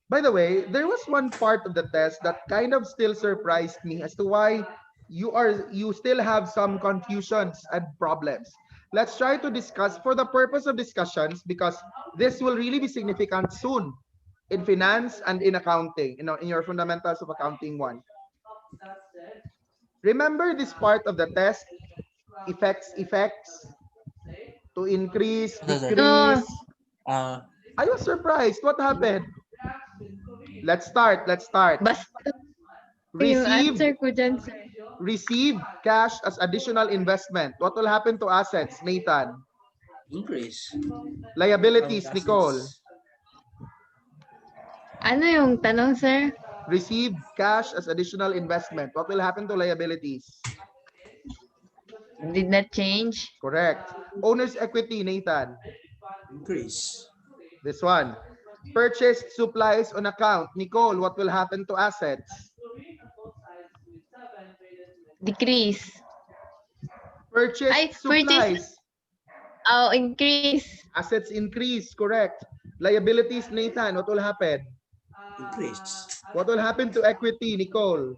By the way, there was one part of the test that kind of still surprised me as to why you still have some confusions and problems. Let's try to discuss for the purpose of discussions, because this will really be significant soon in finance and in accounting, in your fundamentals of accounting one. Remember this part of the test, effects to increase, No, decrease. Uh, I was surprised. What happened? Let's start. Let's start. basta yung Receive, answer ko dyan, sir. receive cash as additional investment. What will happen to assets, Nathan? increase. Liabilities, Nicole. Ano yung tanong, sir? Receive cash as additional investment. What will happen to liabilities? Did not change. Correct. Owner's equity, Nathan. Increase. This one. Purchased supplies on account. Nicole, what will happen to assets? Decrease. Purchased supplies. Oh, increase. Assets increase, correct. Liabilities, Nathan, what will happen? Increase. What will happen to equity, Nicole?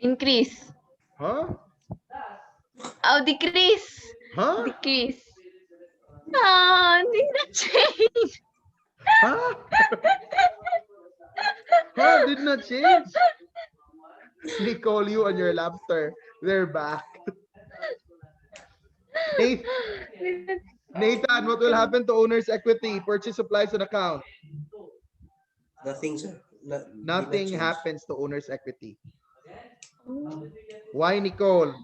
Increase. Huh? Oh, decrease. Huh? Decrease. Oh, did not change. Huh? Huh? Did not change. Nicole, you and your laughter, they're back. Nathan, what will happen to owner's equity? Purchase supplies on account. Nothing, sir. Nothing happens to owner's equity. Why, Nicole?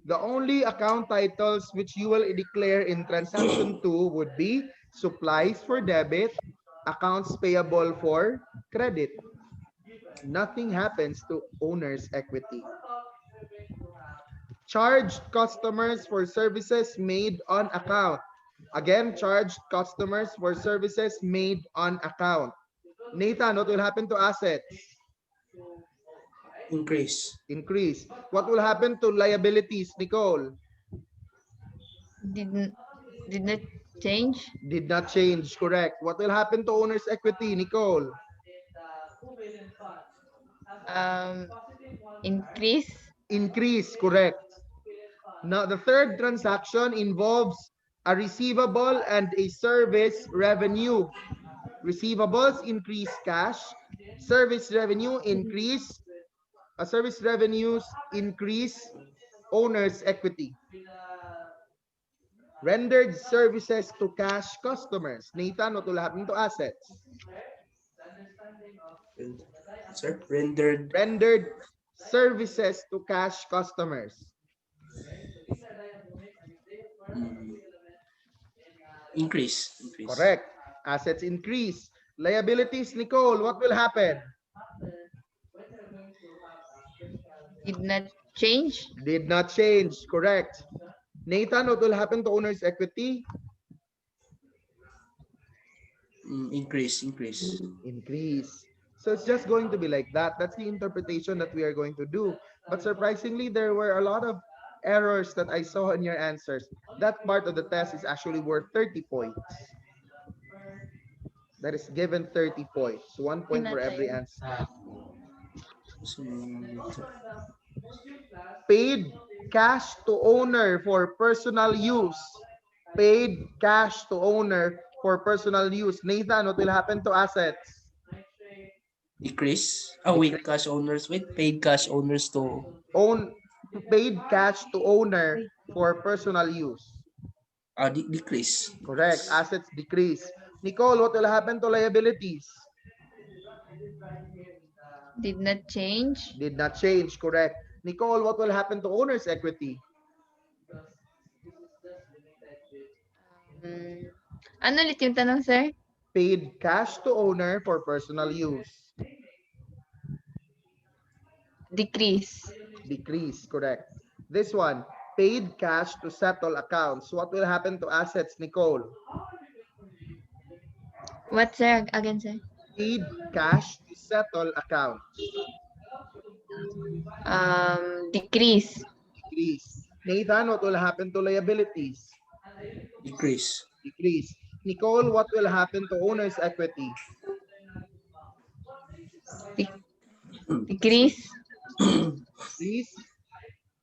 The only account titles which you will declare in transaction 2 would be supplies for debit, accounts payable for credit. Nothing happens to owner's equity. Charged customers for services made on account. Again, charged customers for services made on account. Nathan, what will happen to assets? Increase. Increase. What will happen to liabilities, Nicole? Did not change. Did not change, correct. What will happen to owner's equity, Nicole? Increase. Increase, correct. Now, the third transaction involves a receivable and a service revenue. Receivables increase cash. Service revenue increase. Service revenues increase owner's equity. Rendered services to cash customers. Nathan, what will happen to assets? Sir, rendered. Rendered services to cash customers. Increase. Correct. Assets increase. Liabilities, Nicole, what will happen? Did not change. Did not change, correct. Nathan, what will happen to owner's equity? Increase. Increase. So it's just going to be like that. That's the interpretation that we are going to do. But surprisingly, there were a lot of errors that I saw in your answers. That part of the test is actually worth 30 points. That is given 30 points. 1 point for every answer. Paid cash to owner for personal use. Paid cash to owner for personal use. Nathan, what will happen to assets? Decrease. Oh, wait, cash owners. Wait, paid cash owners to Paid cash to owner for personal use. Decrease. Correct. Assets decrease. Nicole, what will happen to liabilities? Did not change. Did not change. Correct. Nicole, what will happen to owner's equity? Ano ulit yung tanong, sir? Paid cash to owner for personal use. Decrease. Decrease. Correct. This one, paid cash to settle accounts. What will happen to assets, Nicole? What, sir? Again, sir? Paid cash to settle accounts. Decrease. Decrease. Nathan, what will happen to liabilities? Decrease. Decrease. Nicole, what will happen to owner's equity? Decrease. Please,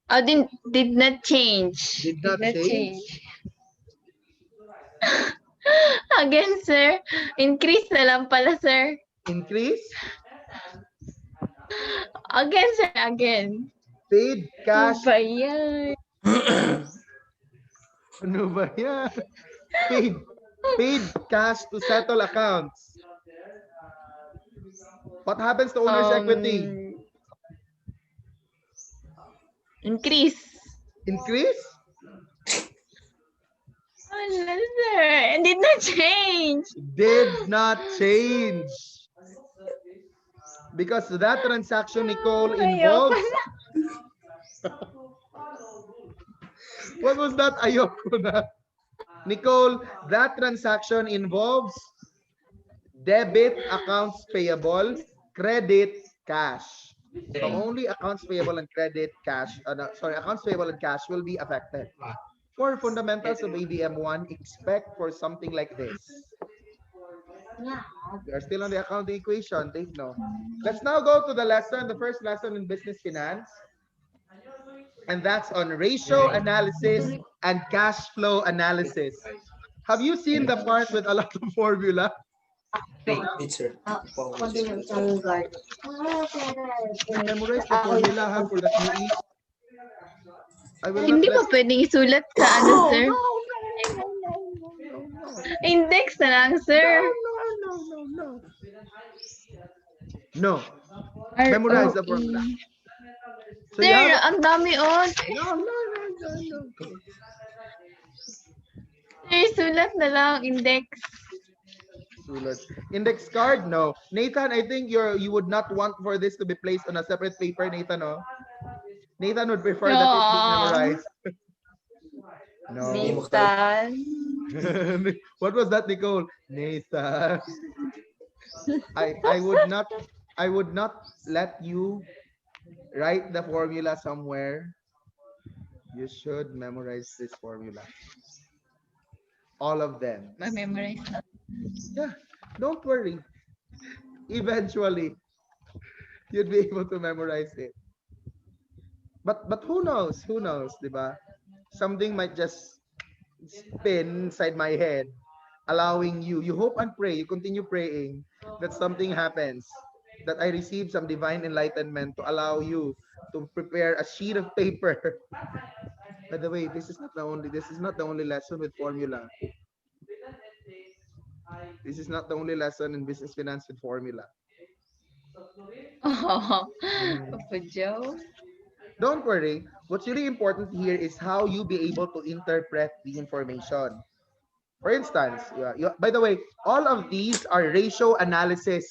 Oh, did not change. did Did not not change. change. Again, sir. Increase na lang pala, sir. Increase. Again, sir. Again. Paid Ano cash. ba yan? Ano ba yan? Paid cash to settle accounts. What happens to owner's equity? Increase. Increase? Wala, sir. It did not change. Did not change. Because that transaction, Nicole, Ayoko involves... What was that? Ayoko na. Nicole, that transaction involves debit accounts payable, credit cash. So only accounts payable and credit cash, accounts payable and cash will be affected. For fundamentals of ABM1, expect for something like this. We are still on the accounting equation, take note. Let's now go to the lesson, the first lesson in business finance. And that's on ratio analysis and cash flow analysis. Have you seen the part with a lot of formula? Wait, sir. Memorize the formula ha, for the QE. I will not Hindi let... mo pwedeng isulat sa ano, sir? Index na lang, sir. No. Memorize the formula. So you Sir, have... ang dami, oh. No. Sir, sulat na lang, index. Index card? No. Nathan, I think you would not want for this to be placed on a separate paper, Nathan, no? Nathan would prefer that it be memorized. No. Nathan. What was that, Nicole? Nathan. I would not let you write the formula somewhere. You should memorize this formula. All of them. Ma-memorize na. Yeah, don't worry. Eventually, you'd be able to memorize it. But who knows? Who knows, diba? Something might just spin inside my head, allowing you hope and pray, you continue praying that something happens, that I receive some divine enlightenment to allow you to prepare a sheet of paper. By the way, this is not the only lesson with formula. This is not the only lesson in business finance with formula. Oh, Papa Joe. Don't worry. What's really important here is how you be able to interpret the information. For instance, by the way, all of these are ratio analysis.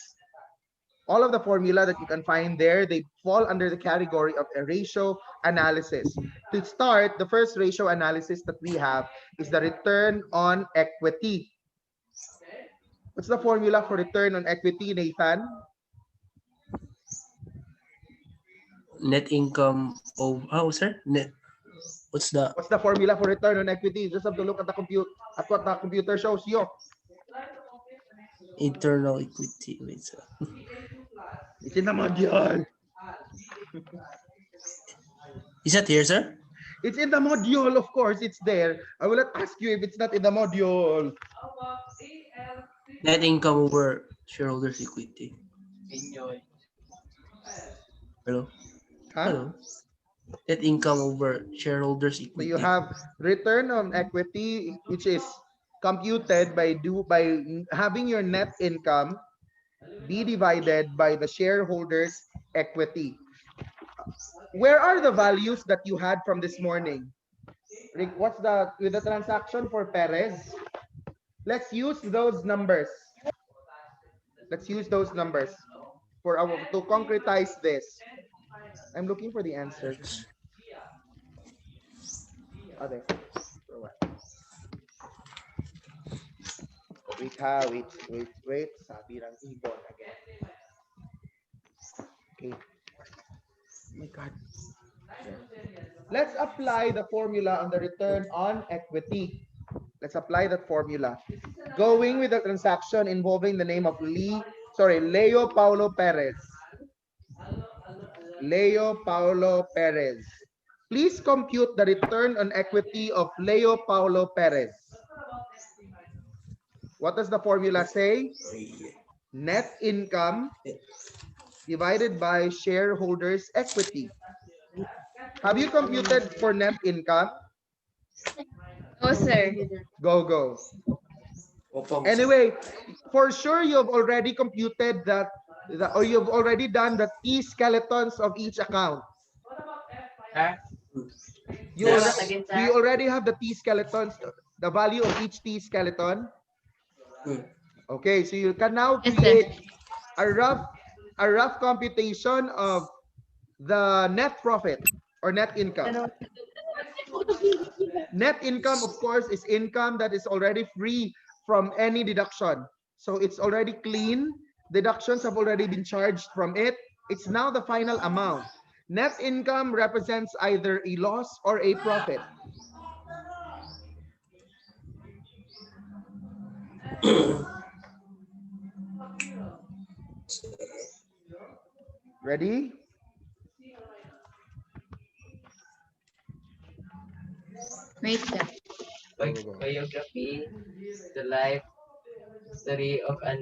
All of the formula that you can find there, they fall under the category of a ratio analysis. To start, the first ratio analysis that we have is the return on equity. What's the formula for return on equity, Nathan? Net income of sir? What's the formula for return on equity? You just have to look at what the computer shows you. internal equity? Wait, sir. It's in the module. Is that here, sir? It's in the module, of course, it's there. I will not ask you if it's not in the module. Net income over shareholders' equity. Hello? Huh? Hello? Net income over shareholders' So equity. you have return on equity, which is computed by having your net income be divided by the shareholders' equity. Where are the values that you had from this morning? Rick, what's with the transaction for Perez? Let's use those numbers. Let's use those numbers to concretize this. I'm looking for the answer. Okay. For what? Wait. Sabi ng ibon again. Okay. Oh my God. Let's apply the formula on the return on equity. Let's apply that formula. Going with the transaction involving the name of Leo Paulo Perez. Leo Paulo Perez. Please compute the return on equity of Leo Paulo Perez. What does the formula say? Net income divided by shareholders' equity. Have you computed for net income? No, sir. Go. Anyway, for sure you've already computed that, or you've already done the T skeletons of each account. Do you already have the T skeletons, the value of each T skeleton? Okay, so you can now create a rough computation of the net profit or net income. Net income, of course, is income that is already free from any deduction. So it's already clean. Deductions have already been charged from it. It's now the final amount. Net income represents either a loss or a profit. Ready? Wait, sir. Biography, the life story of an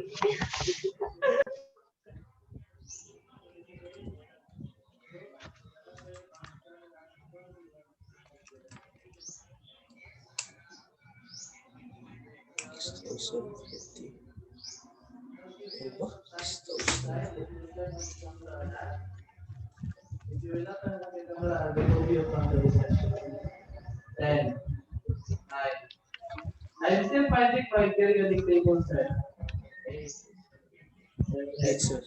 then I'm still finding my periodic table, sir. Yes, sir.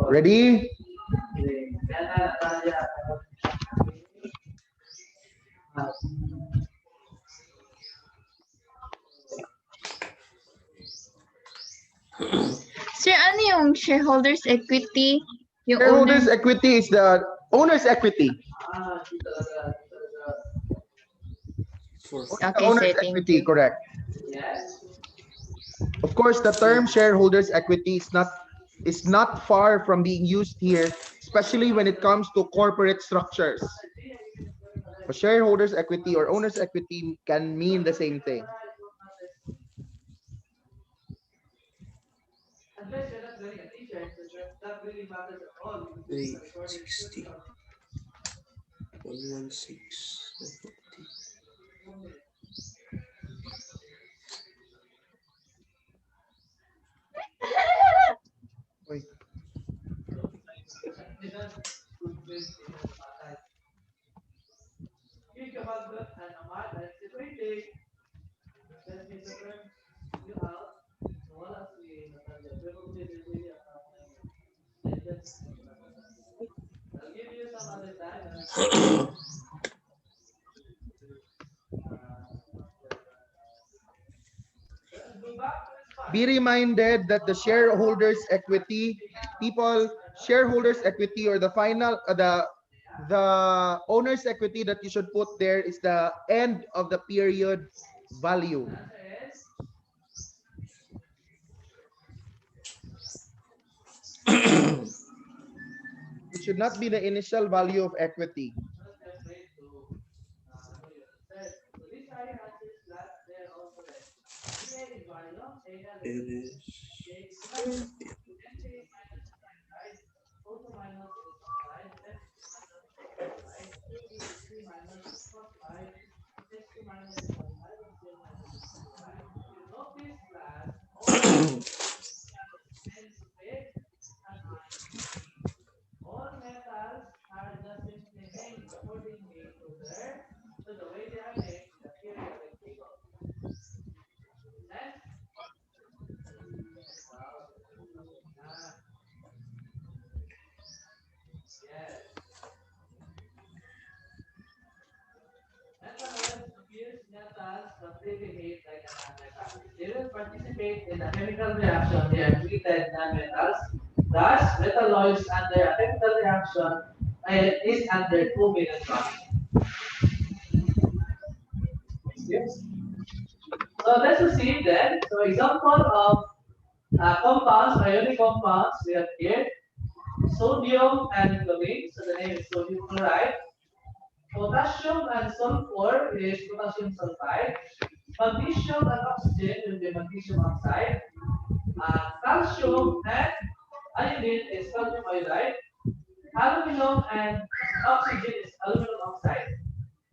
Ready? Sir, ano yung shareholders equity? Yung Shareholders owner? equity is the owner's equity. Okay, The owner's sir, thank equity, you. correct. Of course, the term shareholders equity is not far from being used here, especially when it comes to corporate structures. A shareholders equity or owner's equity can mean the same thing. Unless you're not wearing a t-shirt, that really matters at all. 360. 116. Wait. Be reminded that the shareholders equity, people, shareholders equity or the final the owner's equity that you should put there is the end of the period value. It should not be the initial value of equity. It is. They will participate in a chemical reaction. They are treated non-metals. Thus, metalloids under a chemical reaction is under covalent bond. extremes. So let's proceed then. So example of compounds, ionic compounds, we have here sodium and chlorine. So the name is sodium chloride. Potassium and sulfur is potassium sulfide. Magnesium and oxygen will be magnesium oxide. Calcium and iodine is calcium iodide. Aluminum and oxygen is aluminum oxide.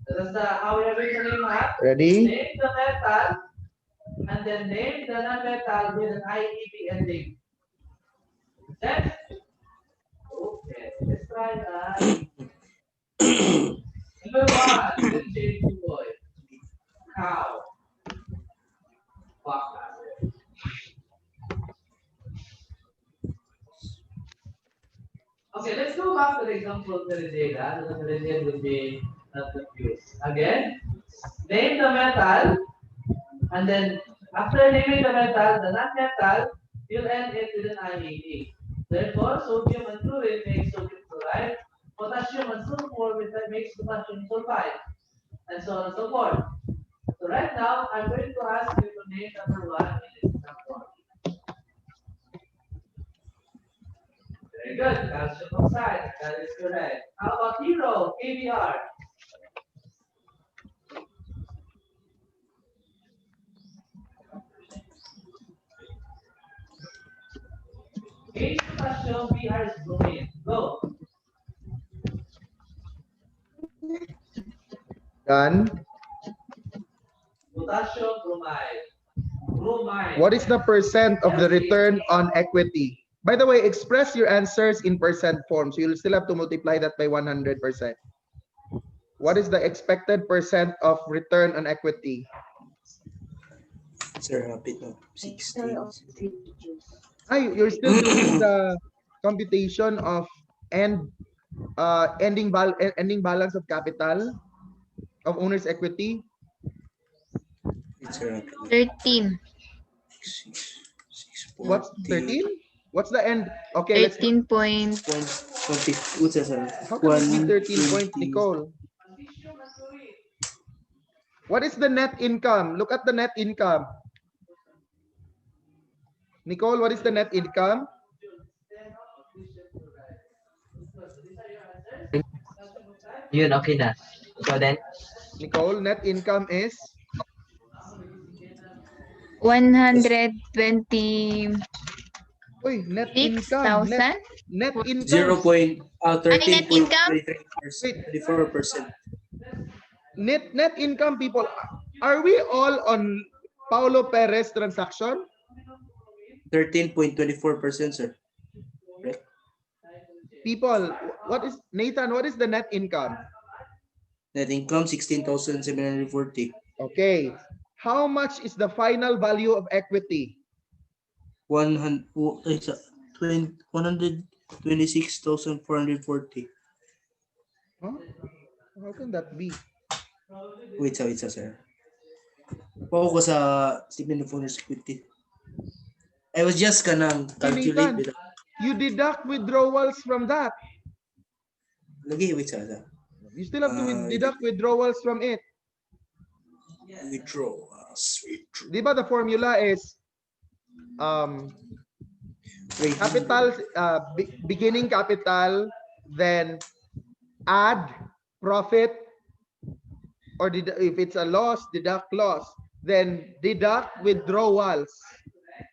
So that's the how we are going to name that. Ready? Name the metal and then name the non-metal with an IEP ending. Next. Okay, let's try number one. Let's change to boy. Cow. Fuck. Okay, let's go back to the example of Merideda, so that Merideda will be not confused. Again, name the metal, and then after naming the metal, the non-metal, you'll end it with an IAD. Therefore, sodium and chlorine makes sodium chloride, potassium and sulfur makes potassium sulfide, and so on and so forth. So right now, I'm going to ask you to name number one in this example. Very good. Calcium oxide. That is correct. How about hero? KBR. H potassium, BR is bromine. Go. Done. Potassium bromide. Bromide. What is the percent of the return on equity? By the way, express your answers in percent form. So you'll still have to multiply that by 100%. What is the expected percent of return on equity? Sir, hapit no. 16. You're still doing the computation of ending balance of capital of owner's equity. Sir, 13. 6, What's 13? What's the end? Okay, let's 13 point. 20. What's that, sir? how can it be 13 point, Nicole? What is the net income? Look at the net income. Nicole, what is the net income? Yun, okay na. So then, Nicole, net income is 126,000. net income. Net income. 13.24%. Net income, people. Are we all on Paulo Perez transaction? 13.24%, sir. Right? People, what is Nathan? What is the net income? Net income 16,740. Okay. How much is the final value of equity? 126,440. Huh? How can that be? Wait, sir. Pao ko sa statement of owner's equity. I was just kanang calculate. Nathan, you deduct withdrawals from that. Lagi, wait, sir. You still have to deduct withdrawals from it. Withdrawals. Di ba the formula is capital, beginning capital, then add profit, or if it's a loss, deduct loss, then deduct withdrawals.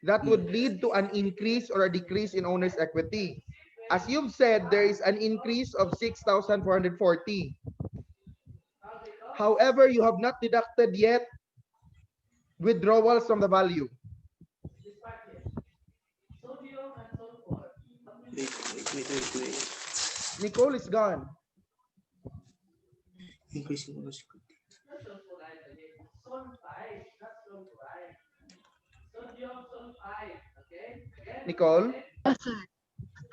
That would lead to an increase or a decrease in owner's equity. As you've said, there is an increase of 6,440. However, you have not deducted yet withdrawals from the value. Wait. Nicole is gone. Increasing owner's equity. Nicole?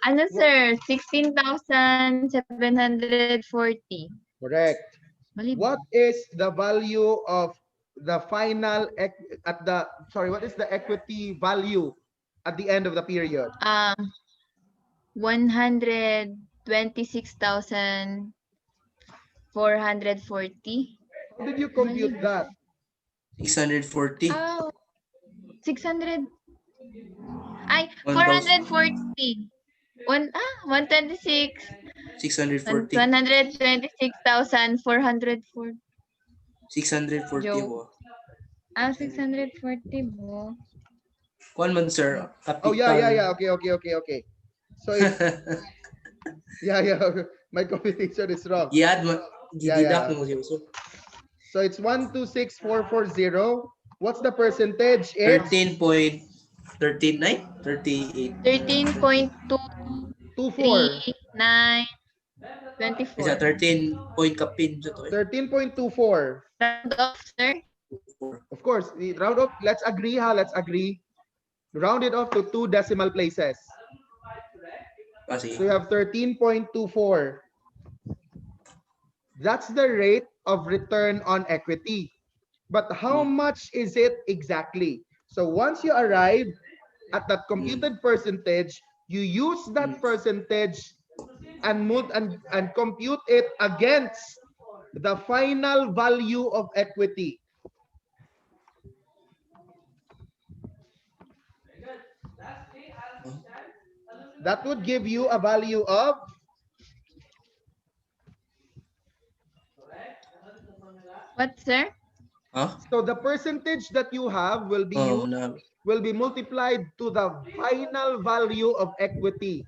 Ano sir? 16,740. Correct. Mali ba? What is the value of the final what is the equity value at the end of the period? 126,440. How did you compute that? 640. Oh, 600. Ay, 1,000. 440. 126. 640. 126,440. 640 Joke. po. 640 mo. Kuan man sir, Oh capital. okay. So it's yeah. My computation is wrong. Giad gididak Yeah. mo siya. So So it's 126440. What's the percentage? It's 13.39, 38. 24. 13.239. Isa 24. 13 point kapin sa to eh. 13.24. Round off, sir. 4. Of course, the round off. Let's agree, ha. Let's agree. Round it off to 2 decimal places. Kasi So you have 13.24. That's the rate of return on equity. But how much is it exactly? So once you arrive at that computed percentage, you use that percentage and compute it against the final value of equity. That would give you a value of, What, sir? Huh? so the percentage that you have will be Oh, used, na will be multiplied to the final value of equity.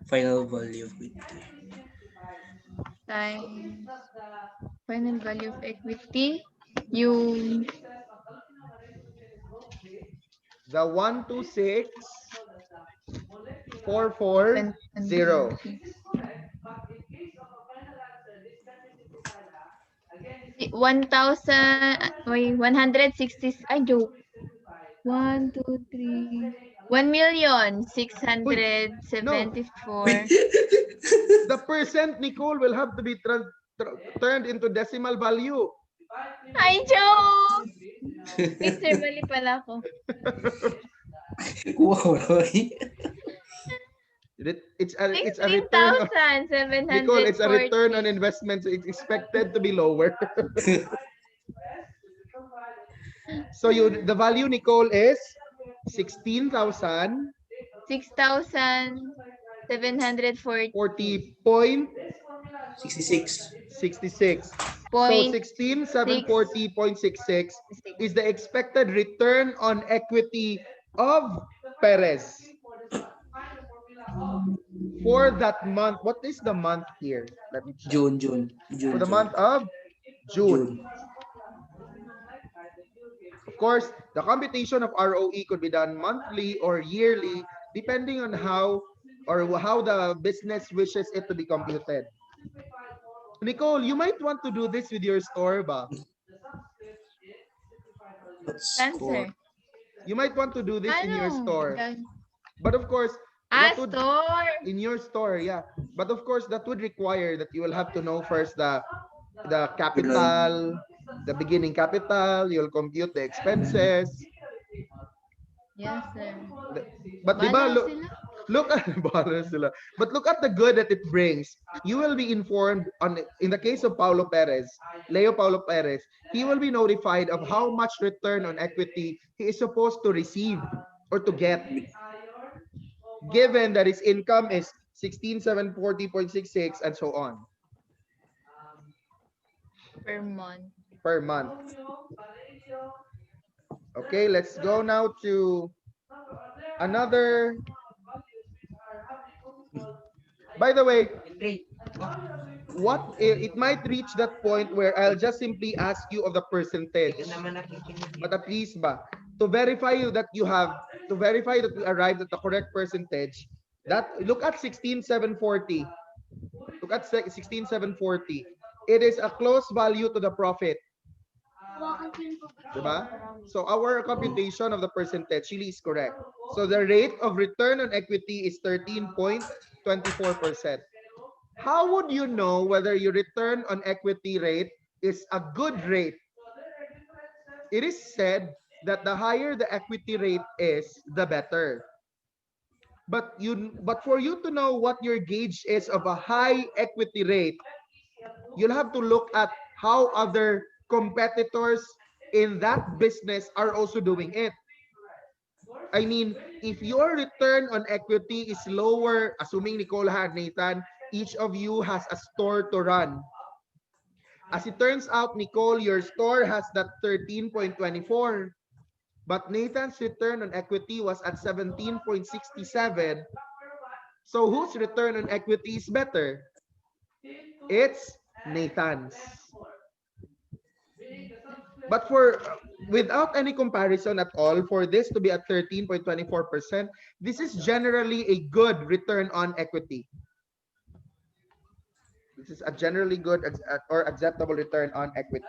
final value of it. Time. Final value of equity. Yung The 126,440. 1,000, 160, ay, joke. 1, 2, 3, 1,674,000. Wait. The percent, Nicole, will have to be turned into decimal value. Ay, joke! Wait, sir, mali pala ako. Wow. It's a return on, Nicole, it's a return on 16,740. investment, so it's expected to be lower. So the value, Nicole, is 16,000 6,740. 66. 40.66. So Point 16,740.66 is the expected return on equity of Perez for that month. What is the month here? Let me check. June. For the month of June. June. Of course, the computation of ROE could be done monthly or yearly, depending on how the business wishes it to be computed. Nicole, you might want to do this with your store, ba? Let's answer. score. You might want to do this in your store. But of course, that would, Store. in your store, yeah. But of course, that would require that you will have to know first the capital, the beginning capital. You'll compute the expenses. Yes, sir. But di ba, Bahala sila. look at bahala sila. But look at the good that it brings. You will be informed on, in the case of Leo Paulo Perez, he will be notified of how much return on equity he is supposed to receive or to get, given that his income is 16,740.66 and so on Per month. per month. Okay, let's go now to another. By the way, what it might reach that point where I'll just simply ask you of the percentage. But at least ba, to verify that you arrived at the correct percentage, that look at 16,740. Look at 16,740. It is a close value to the profit. Diba? So our computation of the percentage really is correct. So the rate of return on equity is 13.24%. How would you know whether your return on equity rate is a good rate? It is said that the higher the equity rate is, the better. But for you to know what your gauge is of a high equity rate, you'll have to look at how other competitors in that business are also doing it. I mean, if your return on equity is lower, assuming Nicole had Nathan, each of you has a store to run. As it turns out, Nicole, your store has that 13.24, but Nathan's return on equity was at 17.67. So whose return on equity is better? It's Nathan's. But without any comparison at all, for this to be at 13.24%, this is generally a good return on equity. This is a generally good or acceptable return on equity.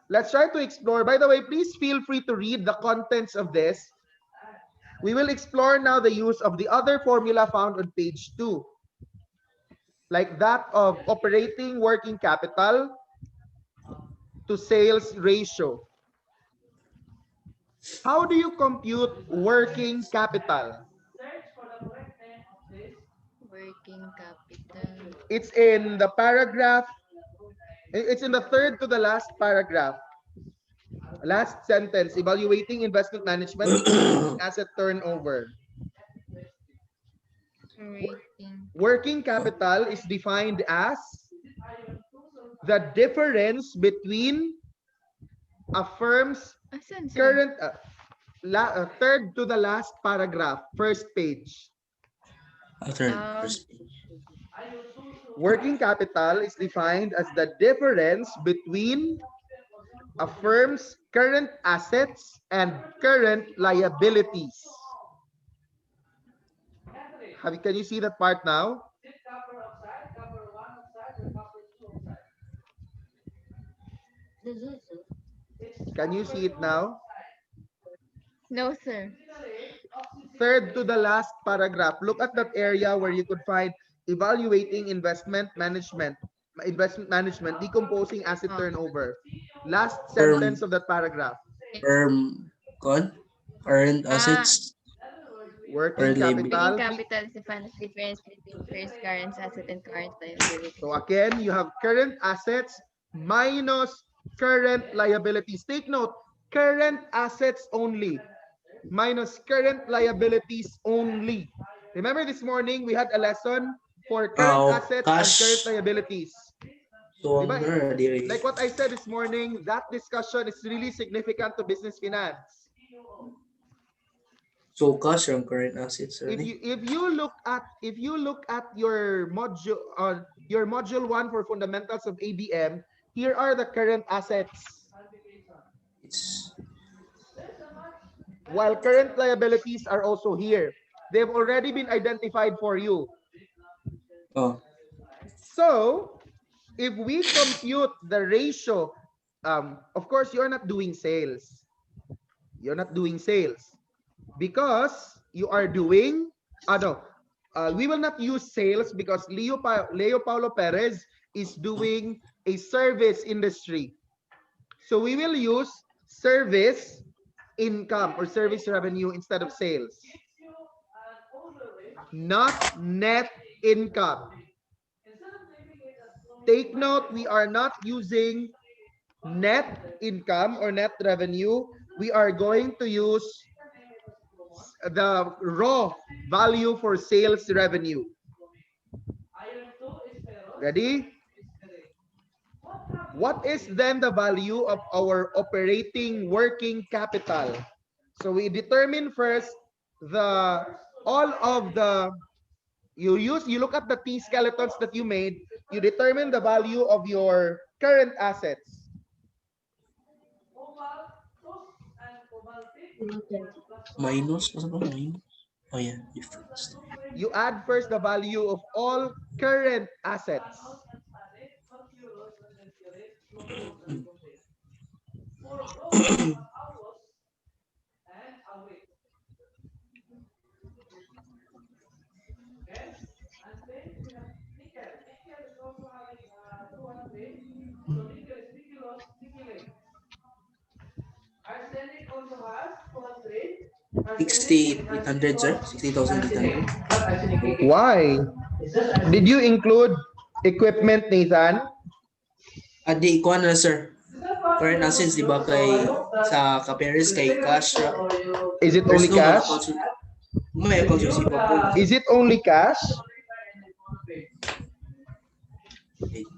Let's try to explore. By the way, please feel free to read the contents of this. We will explore now the use of the other formula found on page 2, like that of operating working capital to sales ratio. How do you compute working capital? Working capital. It's in the paragraph. It's in the third to the last paragraph. Last sentence, evaluating investment management, asset turnover. Working capital is defined as the difference between a firm's current third to the last paragraph, first page. Working capital is defined as the difference between a firm's current assets and current liabilities. Can you see that part now? Can you see it now? No, sir. Third to the last paragraph. Look at that area where you could find evaluating investment management, decomposing asset turnover. Last sentence of that paragraph. Current assets. Working capital. Working capital is defined as difference between first current asset and current liability. So again, you have current assets minus current liabilities. Take note, current assets only minus current liabilities only. Remember this morning we had a lesson for current assets and current liabilities. So, like what I said this morning, that discussion is really significant to business finance. So cash and current assets. If you look at your module 1 for fundamentals of ABM, here are the current assets. While current liabilities are also here. They've already been identified for you. So, if we compute the ratio, of course, you're not doing sales. You're not doing sales. Because you are doing, we will not use sales because Leo Paulo Perez is doing a service industry. So we will use service income or service revenue instead of sales. Not net income. Take note, we are not using net income or net revenue. We are going to use the raw value for sales revenue. Ready? What is then the value of our operating working capital? So we determine first you look at the T skeletons that you made, you determine the value of your current assets. Minus? Oh yeah, difference. You add first the value of all current assets. $60,800, sir. 60,800. Why? Did you include equipment, Nathan? Di ikuan na, sir. Current assets, di ba, kay sa kaperes kay cash ra. Is it There's only no cash? may accounts receivable. Is it only cash? Wait.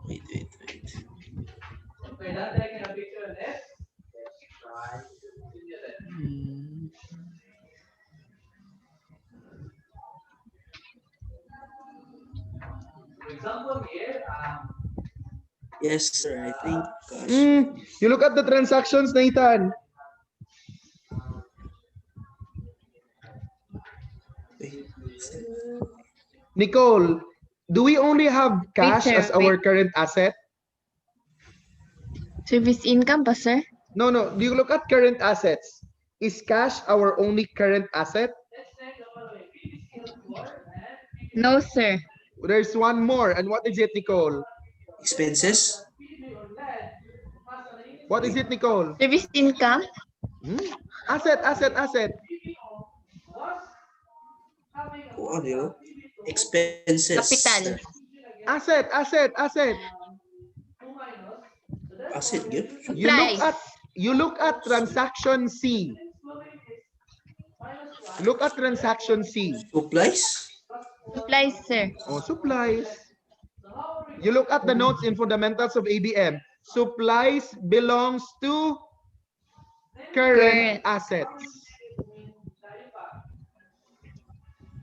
Wait. Okay, now taking a picture of this. Hmm. For example, here, Yes, sir. I think cash. You look at the transactions, Nathan. Wait. Nicole, do we only have cash sir, as our current asset? Service income pa, sir? No. Do you look at current assets? Is cash our only current asset? No, sir. There's one more. And what is it, Nicole? Expenses? What is it, Nicole? Service income? Asset. O ano yun? Expenses. Capital. Asset. Asset, yun. Supplies. You look at transaction C. Look at transaction C. Supplies? Supplies, sir. Oh, supplies. You look at the notes in fundamentals of ABM. Supplies belongs to current assets.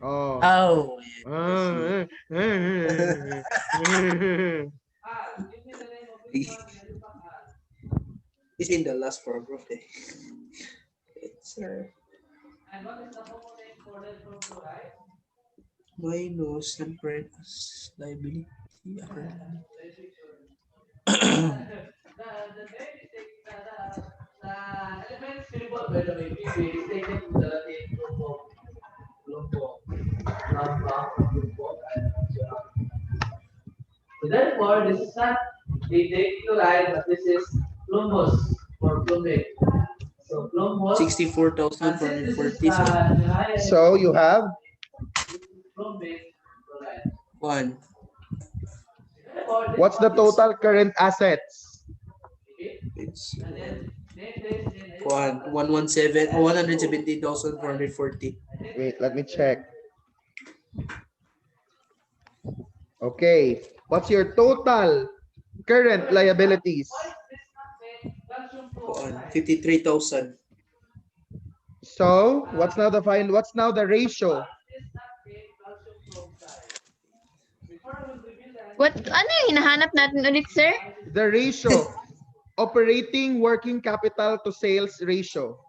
Oh. Oh. It's in the last paragraph. Sir. and what is the component for that from chloride? Minus and price liability. The main mistake, the elements symbol, by the way, we stated to the Latin lumpo, so therefore, this is not the chloride, but this is plumbus or plumate. So plumbus. 64,440. So you have Plumate chloride. 1. what's the total current assets? It's And then there is 170,440. Wait, let me check. Okay, what's your total current liabilities? 53,000. So what's now the ratio? Ano yung hinahanap natin ulit, sir? The ratio. Operating working capital to sales ratio.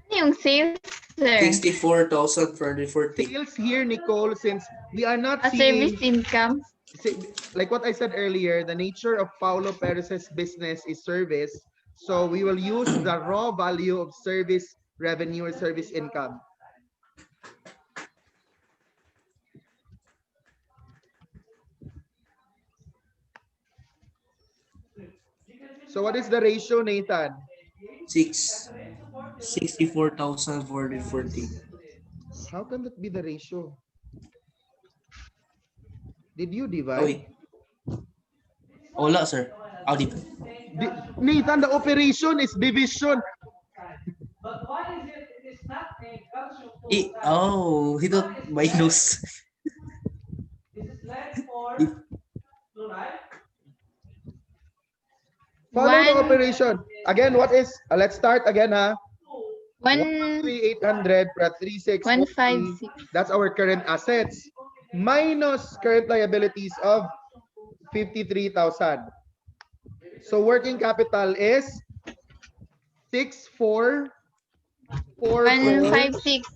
Ano yung sales, sir? 64,440. Sales here, Nicole, since we are not Service seeing, income? like what I said earlier, the nature of Paulo Perez's business is service. So we will use the raw value of service revenue or service income. So what is the ratio, Nathan? 64,440. How can that be the ratio? Did you Oh, divide? wait. Wala, sir. Oh, dito. Nathan, the operation is division. But why is it is not a calcium He thought minus. This is lead for chloride. Follow the operation. Again, what is, let's start again, ha? 1,800 plus 3,640. 156. That's our current assets. Minus current liabilities of 53,000. So working capital is 6,444. 156.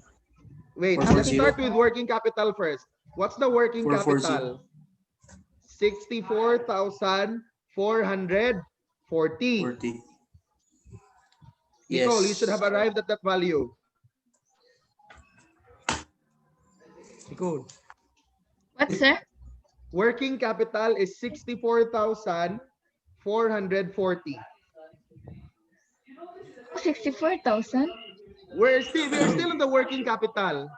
Wait, 440. let's start with working capital first. What's the working 440. capital? 64,440. 40. Nicole, Yes. you should have arrived at that value. Nicole. What, sir? Working capital is 64,440. 64,000? We're still in the working capital.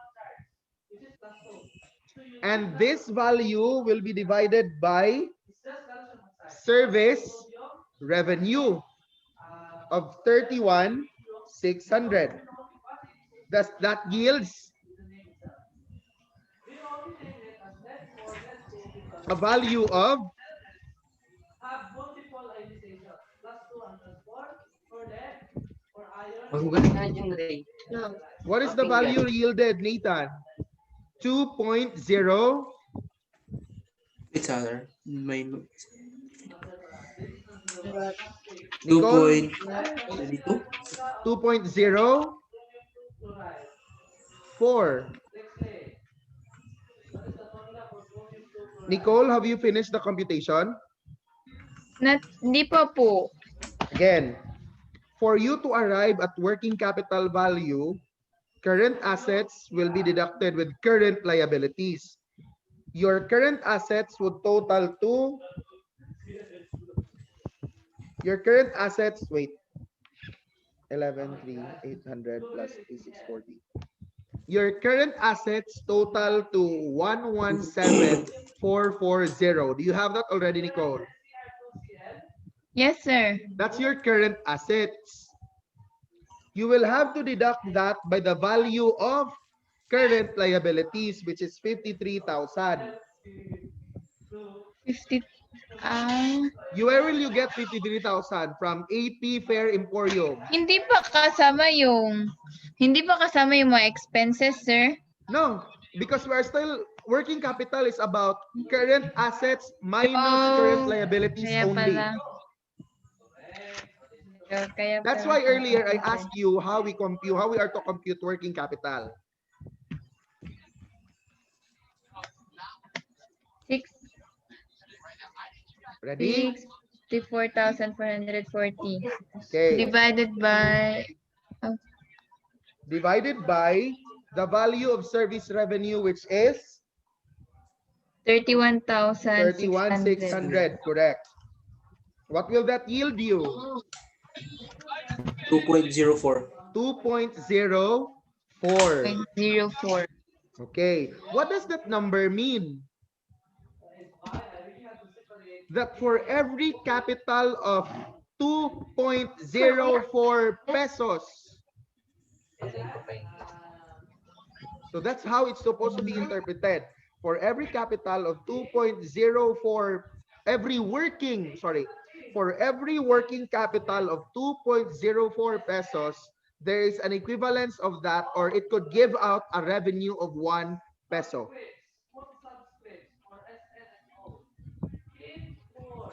And this value will be divided by service revenue of 31,600. That yields a value of have multiple ionization. Plus 2 and plus 4 for lead, for iron. Magugas na yung Ray. what is the value yielded, Nathan? 2.0. It's other. My Nicole? 2.22. 2.04. Nicole, have you finished the computation? Hindi pa po. Again, for you to arrive at working capital value, current assets will be deducted with current liabilities. Your current assets would total to, your current assets, wait, 11,300 plus 3,640. Your current assets total to 117,440. Do you have that already, Nicole? Yes, sir. That's your current assets. You will have to deduct that by the value of current liabilities, which is 53,000. 50. Where will you get 53,000? From AP Fair Emporium. Hindi pa kasama yung mga expenses, sir. No, because we're still, working capital is about current assets minus current liabilities Kaya only. pala. Kaya That's pala why earlier I 53. asked you how we are to compute working capital. 64,440. Ready? Okay. Divided by the value of service revenue, which is 31,600. Correct. What will that yield you? 2.04. 2.04. 0.04. Okay. What does that number mean? That for every capital of 2.04 pesos. So that's how it's supposed to be interpreted. For every capital of 2.04, for every working capital of 2.04 pesos, there is an equivalence of that, or it could give out a revenue of 1 peso.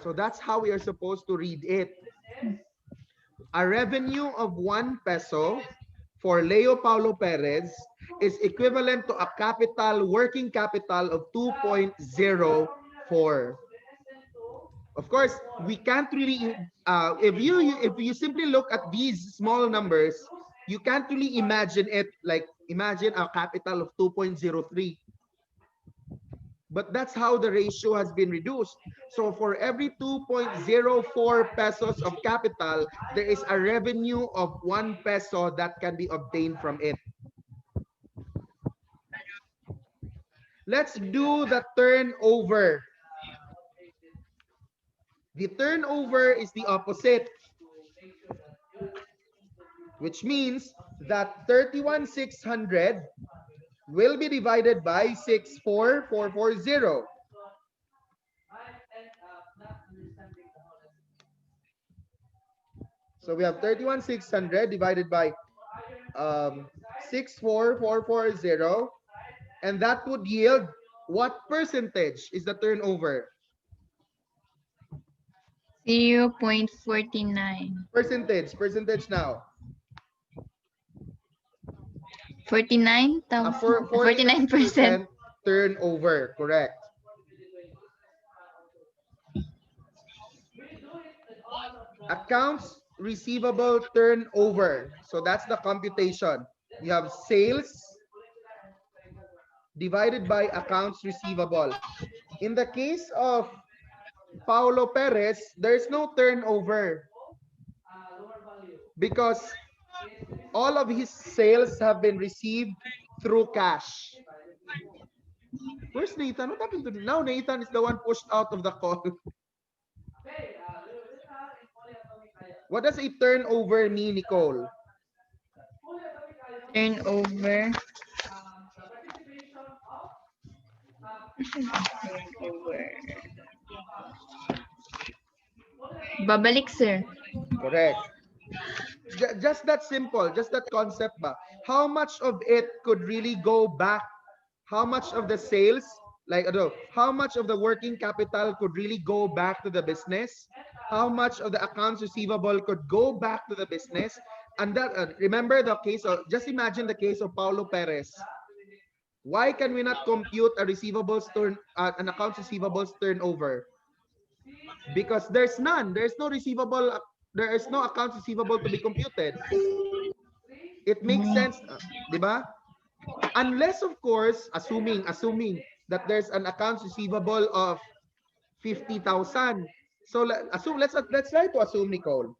So that's how we are supposed to read it. A revenue of 1 peso for Leo Paulo Perez is equivalent to a working capital of 2.04. Of course, we can't really, if you simply look at these small numbers, you can't really imagine it, like imagine a capital of 2.03. But that's how the ratio has been reduced. So for every 2.04 pesos of capital, there is a revenue of 1 peso that can be obtained from it. Let's do the turnover. The turnover is the opposite, which means that 31,600 will be divided by 64,440. So we have 31,600 divided by 64,440, and that would yield what percentage is the turnover? 0.49. Percentage now. 49%. Turnover, correct. Accounts receivable turnover. So that's the computation. You have sales divided by accounts receivable. In the case of Paulo Perez, there's no turnover because all of his sales have been received through cash. Where's Nathan? What happened to him? Now Nathan is the one pushed out of the call. What does a turnover mean, Nicole? Turnover. Babalik, sir. Correct. Just that simple, just that concept ba? How much of it could really go back? How much of the sales, like how much of the working capital could really go back to the business? How much of the accounts receivable could go back to the business? And that, remember the case of, just imagine the case of Paulo Perez. Why can we not compute a receivables an accounts receivables turnover? Because there's none. There's no receivable. There is no accounts receivable to be computed. It makes sense, di ba? Unless, of course, assuming that there's an accounts receivable of 50,000. So let's try to assume, Nicole.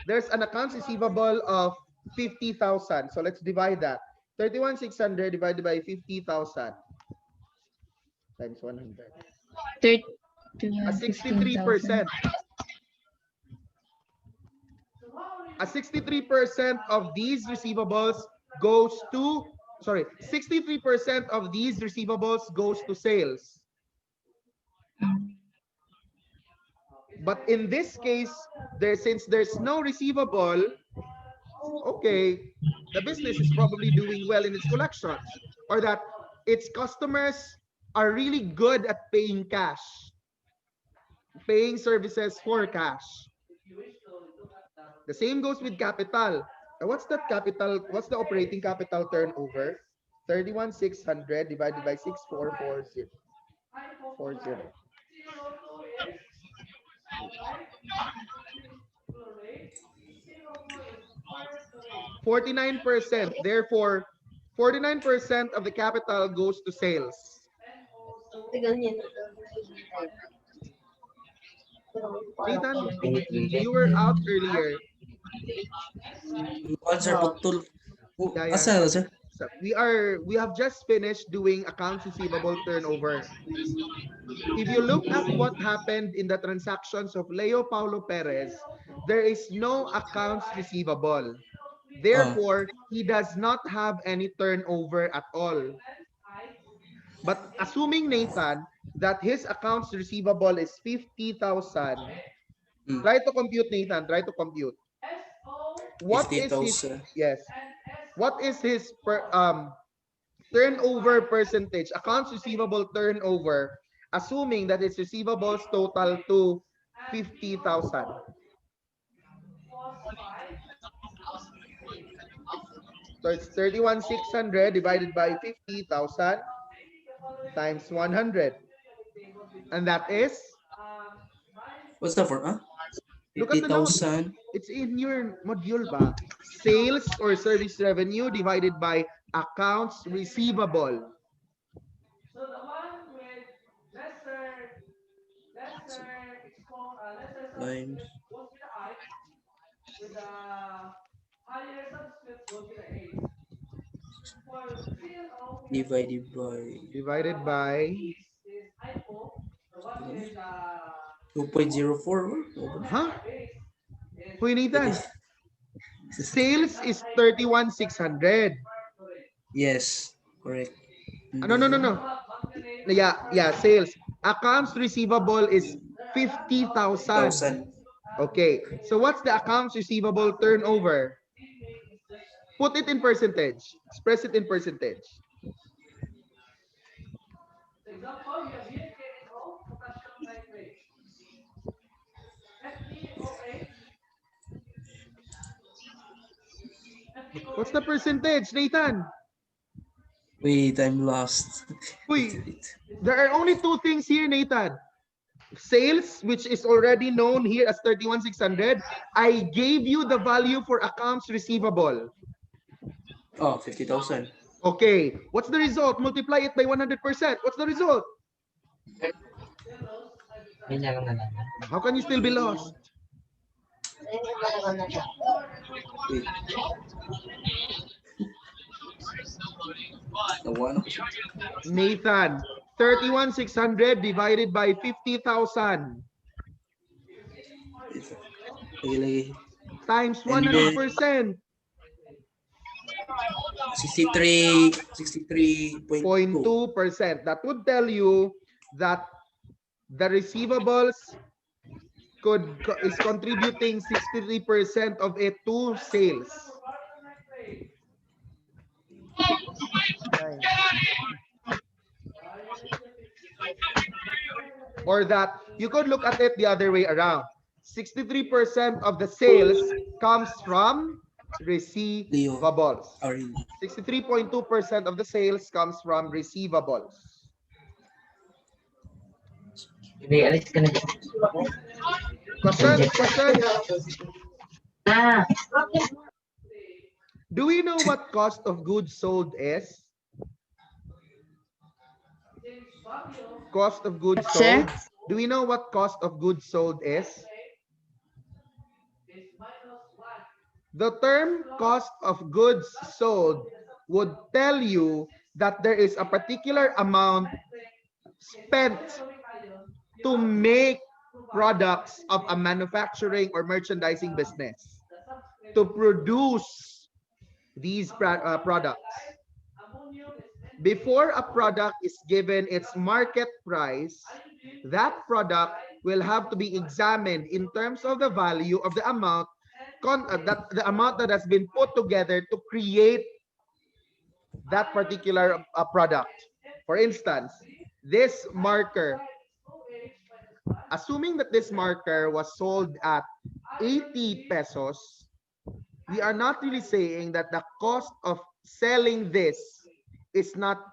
There's an accounts receivable of 50,000. So let's divide that. 31,600 divided by 50,000 times 100. 15,000. A 63% of these receivables goes to, 63% of these receivables goes to sales. But in this case, since there's no receivable, okay, the business is probably doing well in its collections, or that its customers are really good at paying cash, paying services for cash. The same goes with capital. What's that capital? What's the operating capital turnover? 31,600 divided by 6,440. 49%. Therefore, 49% of the capital goes to sales. Nathan, you were out earlier. Sir, putol. Yeah. Asa, sir? So we have just finished doing accounts receivable turnover. If you look at what happened in the transactions of Leo Paulo Perez, there is no accounts receivable. Therefore, he does not have any turnover at all. But assuming, Nathan, that his accounts receivable is 50,000, try to compute, Nathan, try to compute. What is his, 50,000. yes, what is his turnover percentage, accounts receivable turnover, assuming that its receivables total to 50,000? So it's 31,600 divided by 50,000 times 100. And that is? What's that for, huh? Look at the note. 50,000. It's in your module ba? Sales or service revenue divided by accounts receivable. So the one with lesser Line. goes with the I, with the higher subscript goes with the A. For CLO, Divided by is IPO, the one with 2.04. huh? base is Hoy, Nathan. Sales is 31,600. Yes, correct. No. Yeah, sales. Accounts receivable is 50,000. Okay. So what's the accounts receivable turnover? Put it in percentage. Express it in percentage. example, you have here KSO, potassium nitrate. FeOH. What's the percentage, Nathan? Wait, I'm lost. Uy, there are only two things here, Nathan. Sales, which is already known here as 31,600. I gave you the value for accounts receivable. Oh, 50,000. Okay, what's the result? Multiply it by 100%. What's the result? How can you still be lost? Wait. Nawan ako siya. Nathan, 31,600 divided by 50,000. Lagi. times And then 100%. 63.2. 0.2%. That would tell you that the receivables is contributing 63% of it to sales. Or that you could look at it the other way around. 63% of the sales comes from Leo. receivables. Or 63.2% of the sales comes from receivables. May alis ka na dyan. Questions? Questions? Ah, Do we know what cost of goods sold is? Cost of goods Yes, sir. sold. Do we know what cost of goods sold is? The term cost of goods sold would tell you that there is a particular amount spent to make products of a manufacturing or merchandising business, to produce these products. Before a product is given its market price, that product will have to be examined in terms of the value of the amount the amount that has been put together to create that particular product. For instance, this marker, assuming that this marker was sold at 80 pesos, we are not really saying that the cost of selling this is not,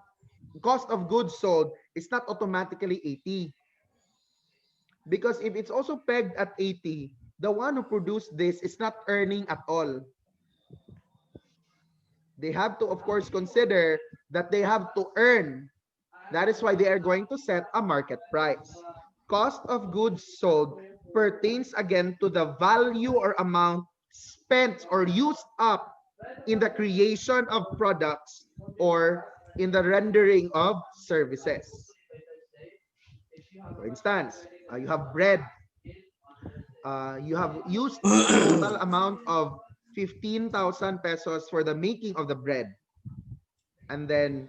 cost of goods sold is not automatically 80. Because if it's also pegged at 80, the one who produced this is not earning at all. They have to, of course, consider that they have to earn. That is why they are going to set a market price. Cost of goods sold pertains again to the value or amount spent or used up in the creation of products or in the rendering of services. For instance, you have bread. You have used a total amount of 15,000 pesos for the making of the bread. And then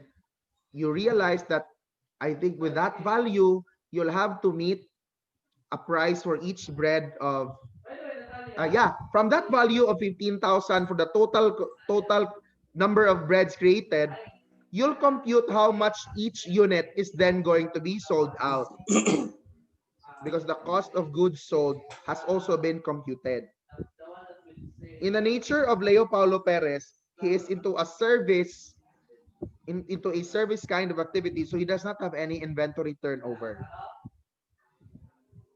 you realize that I think with that value, you'll have to meet a price for each bread of from that value of 15,000 for the total number of breads created, you'll compute how much each unit is then going to be sold out, because the cost of goods sold has also been computed. In the nature of Leo Paulo Perez, he is into a service into a service kind of activity, so he does not have any inventory turnover.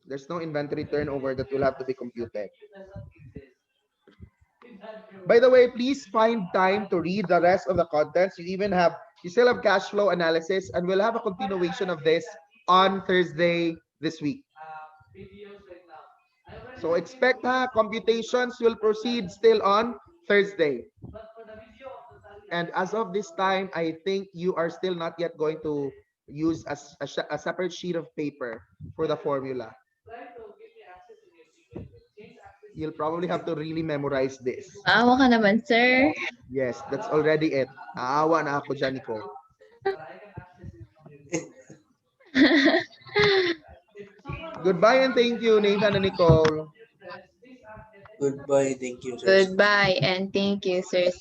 There's no inventory turnover that will have to be computed. By the way, please find time to read the rest of the contents. You still have cash flow analysis, and we'll have a continuation of this on Thursday this week. So expect computations will proceed still on Thursday. And as of this time, I think you are still not yet going to use a separate sheet of paper for the formula. You'll probably have to really memorize this. Maawa ka naman, sir. Yes, that's already it. Aawa na ako dyan, Nicole. Goodbye and thank you, Nathan and Nicole. Goodbye. Thank you, sir. Goodbye and thank you, sir.